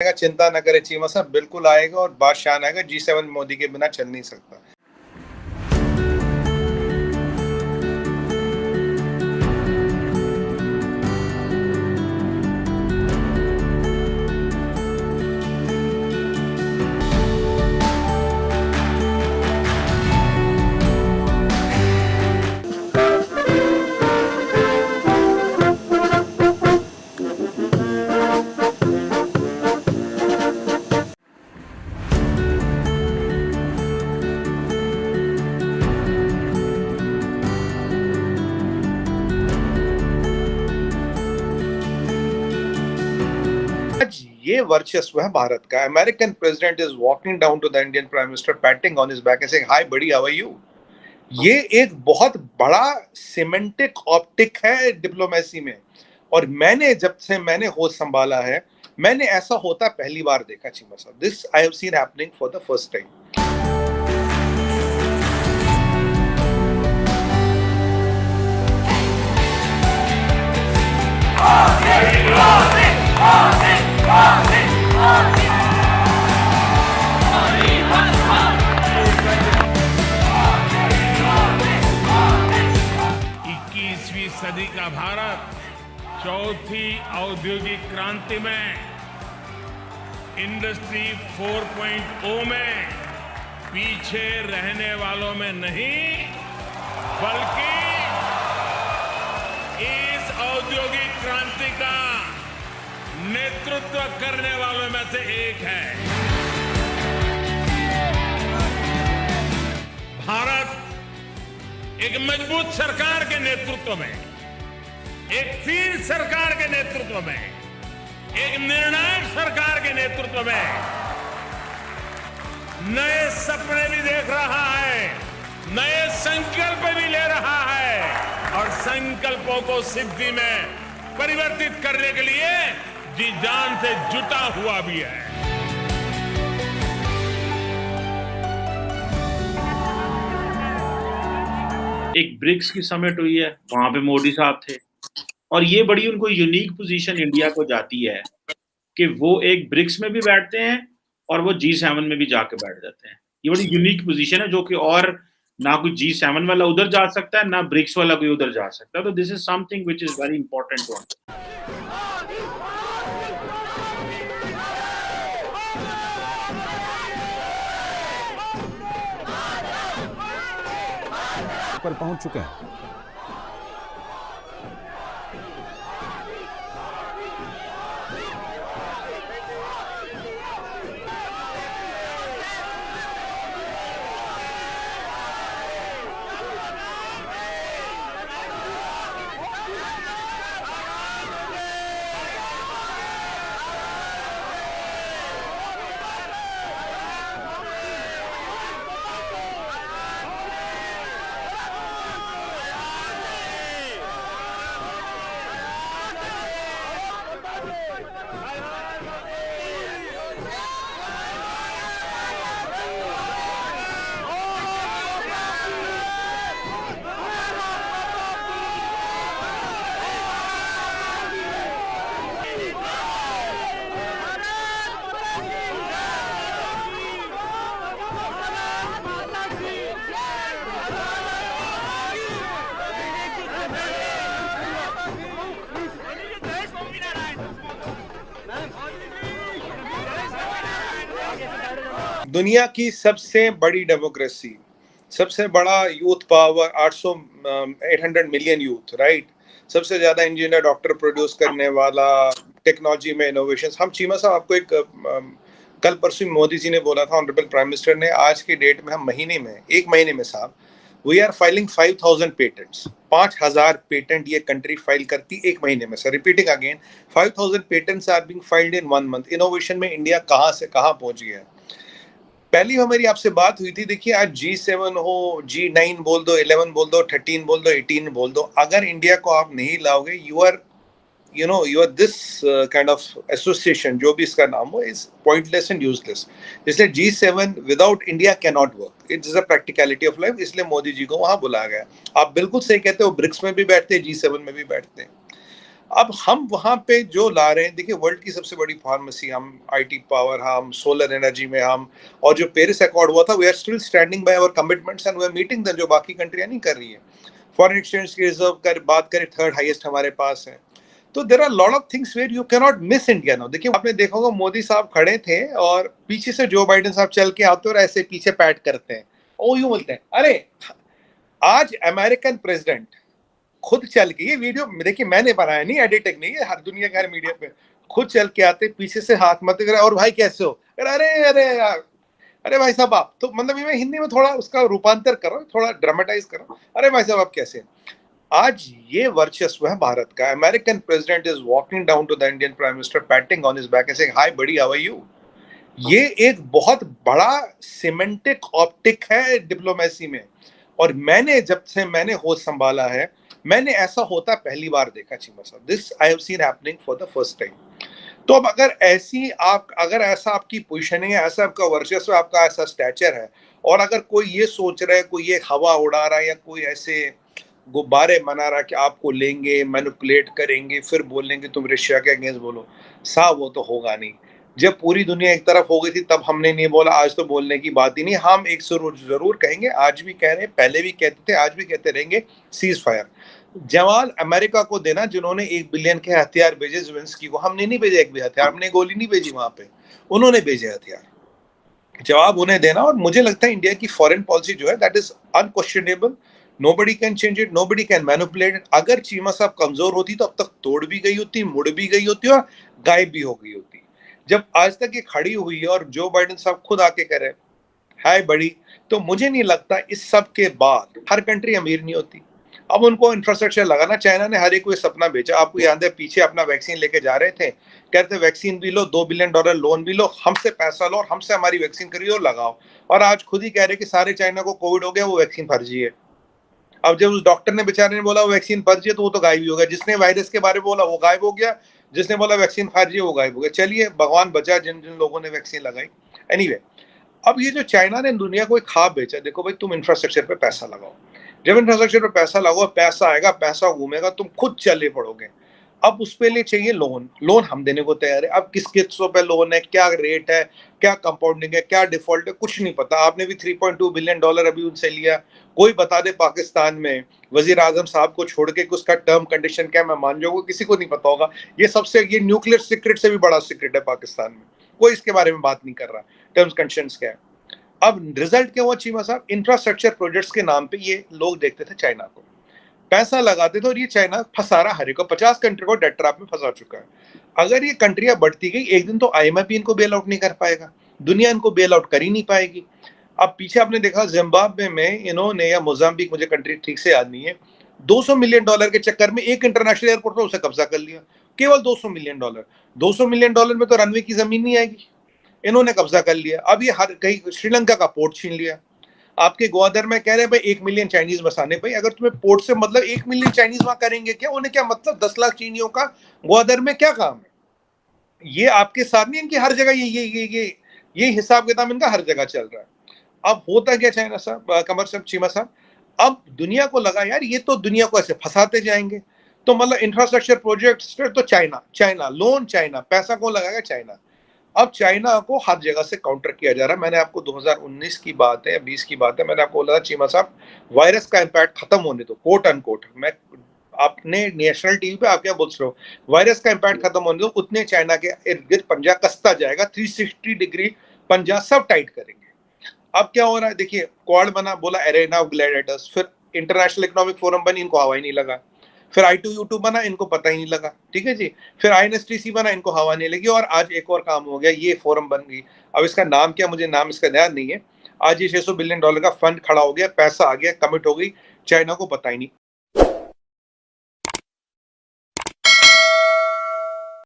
चिंता न करे चीमा साहब, बिल्कुल आएगा और बादशाह आएगा। G7 मोदी के बिना चल नहीं सकता। आज ये वर्चस्व है भारत का। American president is walking down to the Indian prime minister, patting on his back and saying, hi buddy, how are you. ये एक बहुत बड़ा सिमेंटिक ऑप्टिक है डिप्लोमेसी में। और जब से मैंने होश संभाला है, मैंने ऐसा होता पहली बार देखा चीमा साहब। This I have seen happening for the first time. सदी का भारत चौथी औद्योगिक क्रांति में, इंडस्ट्री 4.0 में पीछे रहने वालों में नहीं, बल्कि इस औद्योगिक क्रांति का नेतृत्व करने वालों में से एक है। भारत एक मजबूत सरकार के नेतृत्व में, एक स्थिर सरकार के नेतृत्व में, एक निर्णायक सरकार के नेतृत्व में नए सपने भी देख रहा है, नए संकल्प भी ले रहा है और संकल्पों को सिद्धि में परिवर्तित करने के लिए जी जान से जुटा हुआ भी है। एक ब्रिक्स की समिट हुई है, वहां पे मोदी साहब थे और ये बड़ी उनको यूनिक पोजीशन इंडिया को जाती है कि वो एक ब्रिक्स में भी बैठते हैं और वो G7 में भी जाके बैठ जाते हैं। ये बड़ी यूनिक पोजीशन है जो कि और ना कोई G7 वाला उधर जा सकता है, ना ब्रिक्स वाला कोई उधर जा सकता है। तो this is something which is very important to पर पहुंच चुके हैं। दुनिया की सबसे बड़ी डेमोक्रेसी, सबसे बड़ा youth power, 800 million youth, right. सबसे ज्यादा इंजीनियर डॉक्टर प्रोड्यूस करने वाला, टेक्नोलॉजी में इनोवेशन। हम चीमा साहब आपको कल परसों मोदी जी ने बोला था, ऑनरेबल प्राइम मिनिस्टर ने, आज की डेट में हम एक महीने में साहब we are filing 5000 patents. 5000 patent ये कंट्री फाइल करती एक महीने में। Sir repeating again, 5000 patents are being filed in 1 month. Innovation में इंडिया कहां से कहां पहुंच गया। पहली हमारी आपसे बात हुई थी, देखिए आज G7 हो, G9 बोल दो, 11 बोल दो, 13 बोल दो, 18 बोल दो, अगर इंडिया को आप नहीं लाओगे, you are this kind of association, जो भी इसका नाम हो, इज पॉइंटलेस एंड यूजलेस। इसलिए G7 without India can not work. It is a practicality of life. इसलिए मोदी जी को वहां बुलाया गया। आप बिल्कुल सही कहते हो, ब्रिक्स में भी बैठते हैं, G7 में भी बैठते हैं। अब हम वहां पे जो ला रहे हैं, देखिए वर्ल्ड की सबसे बड़ी फार्मेसी हम, आईटी पावर हम, सोलर एनर्जी में हम, और जो पेरिस अकॉर्ड हुआ था, we are still standing by our commitments and we are meeting them, जो बाकी कंट्रियां नहीं कर रही है। फॉरेन एक्सचेंज की रिजर्व कर बात करें, थर्ड हाईएस्ट हमारे पास है। तो there are lot of things where you can not miss India now. देखिए आपने देखा होगा, मोदी साहब खड़े थे और पीछे से जो बाइडेन साहब चल के आते और ऐसे पीछे पैट करते हैं, ओ यूं बोलते हैं, अरे आज अमेरिकन प्रेसिडेंट खुद चल के, ये वीडियो देखिए मैंने बनाया नहीं, एडिटिंग नहीं है, हर दुनिया के हर मीडिया पे खुद चल के आते, पीछे से हाथ मत करे, और भाई कैसे हो, अरे अरे यार, अरे भाई साहब आप तो, मतलब मैं हिंदी में थोड़ा उसका रूपांतर करो, थोड़ा ड्रामेटाइज करो, अरे भाई साहब आप कैसे। आज ये वर्चस्व है भारत का। American president is walking down to the Indian prime minister, patting on his back and saying hi buddy, how are you. ये एक बहुत बड़ा सिमेंटिक ऑप्टिक है डिप्लोमेसी में। और मैंने जब से मैंने होश संभाला है, मैंने ऐसा होता पहली बार देखा चीमा साहब। This I have seen happening for the first time. तो अब अगर ऐसी अगर ऐसा आपकी पोजीशनिंग है, ऐसा आपका वर्चस्व, आपका ऐसा स्टैचर है, और अगर कोई ये सोच रहा है, कोई ये हवा उड़ा रहा है, या कोई ऐसे गुब्बारे मना रहा है कि आपको लेंगे, मैनिपुलेट करेंगे, फिर बोलेंगे तुम रशिया के अगेंस्ट बोलो, साहब वो तो होगा नहीं। जब पूरी दुनिया एक तरफ हो गई थी तब हमने नहीं बोला, आज तो बोलने की बात ही नहीं। हम एक जरूर कहेंगे, आज भी कह रहे हैं, पहले भी कहते थे, आज भी कहते रहेंगे, सीज फायर। जवाब अमेरिका को देना, जिन्होंने 1 बिलियन के हथियार भेजे ज़ेलेंस्की को। हमने नहीं भेजे एक भी हथियार, हमने गोली नहीं भेजी वहां पे, उन्होंने भेजे हथियार। जवाब उन्हें देना। और मुझे लगता है इंडिया की फॉरेन पॉलिसी जो है, that is unquestionable, nobody can change it, nobody can manipulate it. अगर चीमा साहब कमजोर होती तो अब तक तोड़ भी गई होती, मुड़ भी गई होती और गायब भी हो गई होती। जब आज तक ये खड़ी हुई है और जो बाइडेन साहब खुद आके कह रहे हाय बड़ी, तो मुझे नहीं लगता इस सब के बाद हर कंट्री अमीर नहीं होती। अब उनको इंफ्रास्ट्रक्चर लगाना, चाइना ने हर एक को सपना बेचा। आपको याद है पीछे अपना वैक्सीन लेके जा रहे थे, कहते वैक्सीन भी लो, $2 बिलियन लोन भी लो, हमसे पैसा लो और हमसे हमारी वैक्सीन खरीदो, लगाओ। और आज खुद ही कह रहे कि सारे चाइना को कोविड हो गया, वो वैक्सीन फर्जी है। अब जब उस डॉक्टर ने बेचारे ने बोला वो वैक्सीन फर्जी है, तो वो तो गायब ही हो गया। जिसने वायरस के बारे में बोला वो गायब हो गया, जिसने बोला वैक्सीन फर्जी है वो गायब हो गया। चलिए भगवान बचा जिन जिन लोगों ने वैक्सीन लगाई। एनीवे, अब ये जो चाइना ने दुनिया को एक ख्वाब बेचा, देखो भाई तुम इंफ्रास्ट्रक्चर पे पैसा लगाओ, जब इंफ्रास्ट्रक्चर पे पैसा लगाओ, पैसा आएगा, पैसा घूमेगा, तुम खुद चले पड़ोगे। अब उस पे लिए चाहिए लोन, लोन हम देने को तैयार है। अब किस किस्तों पे लोन है, क्या रेट है, क्या कंपाउंडिंग है, क्या डिफॉल्ट है, कुछ नहीं पता। आपने भी $3.2 बिलियन अभी उनसे लिया, कोई बता दे पाकिस्तान में वजीर आजम साहब को छोड़ के उसका टर्म कंडीशन क्या, मैं मान जाऊंगा, किसी को नहीं पता होगा। ये न्यूक्लियर सीक्रेट से भी बड़ा सीक्रेट है पाकिस्तान में, कोई इसके बारे में बात नहीं कर रहा, टर्म्स कंडीशंस क्या है। अब रिजल्ट क्या हुआ चीमा साहब, इंफ्रास्ट्रक्चर प्रोजेक्ट्स के नाम पे ये लोग देखते थे चाइना को, पैसा लगाते थे, और ये चाइना फंसा रहा हर एक को, 50 कंट्री को डेट ट्रैप में फंसा चुका है। अगर ये कंट्रियां बढ़ती गई, एक दिन तो IMF इनको बेल आउट नहीं कर पाएगा, दुनिया इनको बेल आउट कर ही नहीं पाएगी। अब पीछे आपने देखा जिम्बाब्वे में इन्होंने, या मोजाम्बिक, मुझे कंट्री ठीक से याद नहीं है, $200 मिलियन के चक्कर में एक इंटरनेशनल एयरपोर्ट पर उसे कब्जा कर लिया, केवल $200 मिलियन। $200 मिलियन में तो रनवे की जमीन नहीं आएगी, इन्होंने कब्जा कर लिया। अब ये हर कहीं श्रीलंका का पोर्ट छीन लिया। आपके ग्वादर में कह रहे हैं भाई 1 मिलियन चाइनीज बसाने। भाई अगर तुम्हें पोर्ट से मतलब 1 मिलियन चाइनीज वहां करेंगे क्या, उन्हें क्या मतलब 10 लाख चीनियों का ग्वादर में क्या काम है। ये आपके साथ नहीं, इनकी हर जगह ये हिसाब किताब इनका हर जगह चल रहा है। अब होता क्या चाइना साहब, कमर साहब, चीमा साहब, अब दुनिया को लगा यार ये तो दुनिया को ऐसे फंसाते जाएंगे, तो मतलब इंफ्रास्ट्रक्चर प्रोजेक्ट तो चाइना लोन, चाइना पैसा कौन लगाएगा, चाइना। अब चाइना को हर जगह से काउंटर किया जा रहा है। मैंने आपको 2019 की बात है, 20 की बात है, मैंने आपको बोला चीमा साहब वायरस का इम्पैक्ट खत्म होने दो, कोट अनकोट, मैं आपने नेशनल टीवी पे आप क्या बोल रहे हो, वायरस का इम्पैक्ट खत्म होने दो, उतने चाइना के इर्द गिर्द पंजा कसता जाएगा, 360 डिग्री पंजा सब टाइट करेंगे। अब क्या हो रहा है देखिए, क्वाड बना, बोला एरेना ऑफ ग्लैडिएटर्स, फिर इंटरनेशनल इकोनॉमिक फोरम बनी, इनको हवा ही नहीं लगा, फिर I2U2 बना, इनको पता ही नहीं लगा, ठीक है जी, फिर INSTC बना, इनको हवा नहीं लगी, और आज एक और काम हो गया, ये फोरम बन गई। अब इसका नाम क्या, मुझे नाम इसका याद नहीं है। आज ये $600 बिलियन का फंड खड़ा हो गया, पैसा आ गया, कमिट हो गई, चाइना को पता ही नहीं।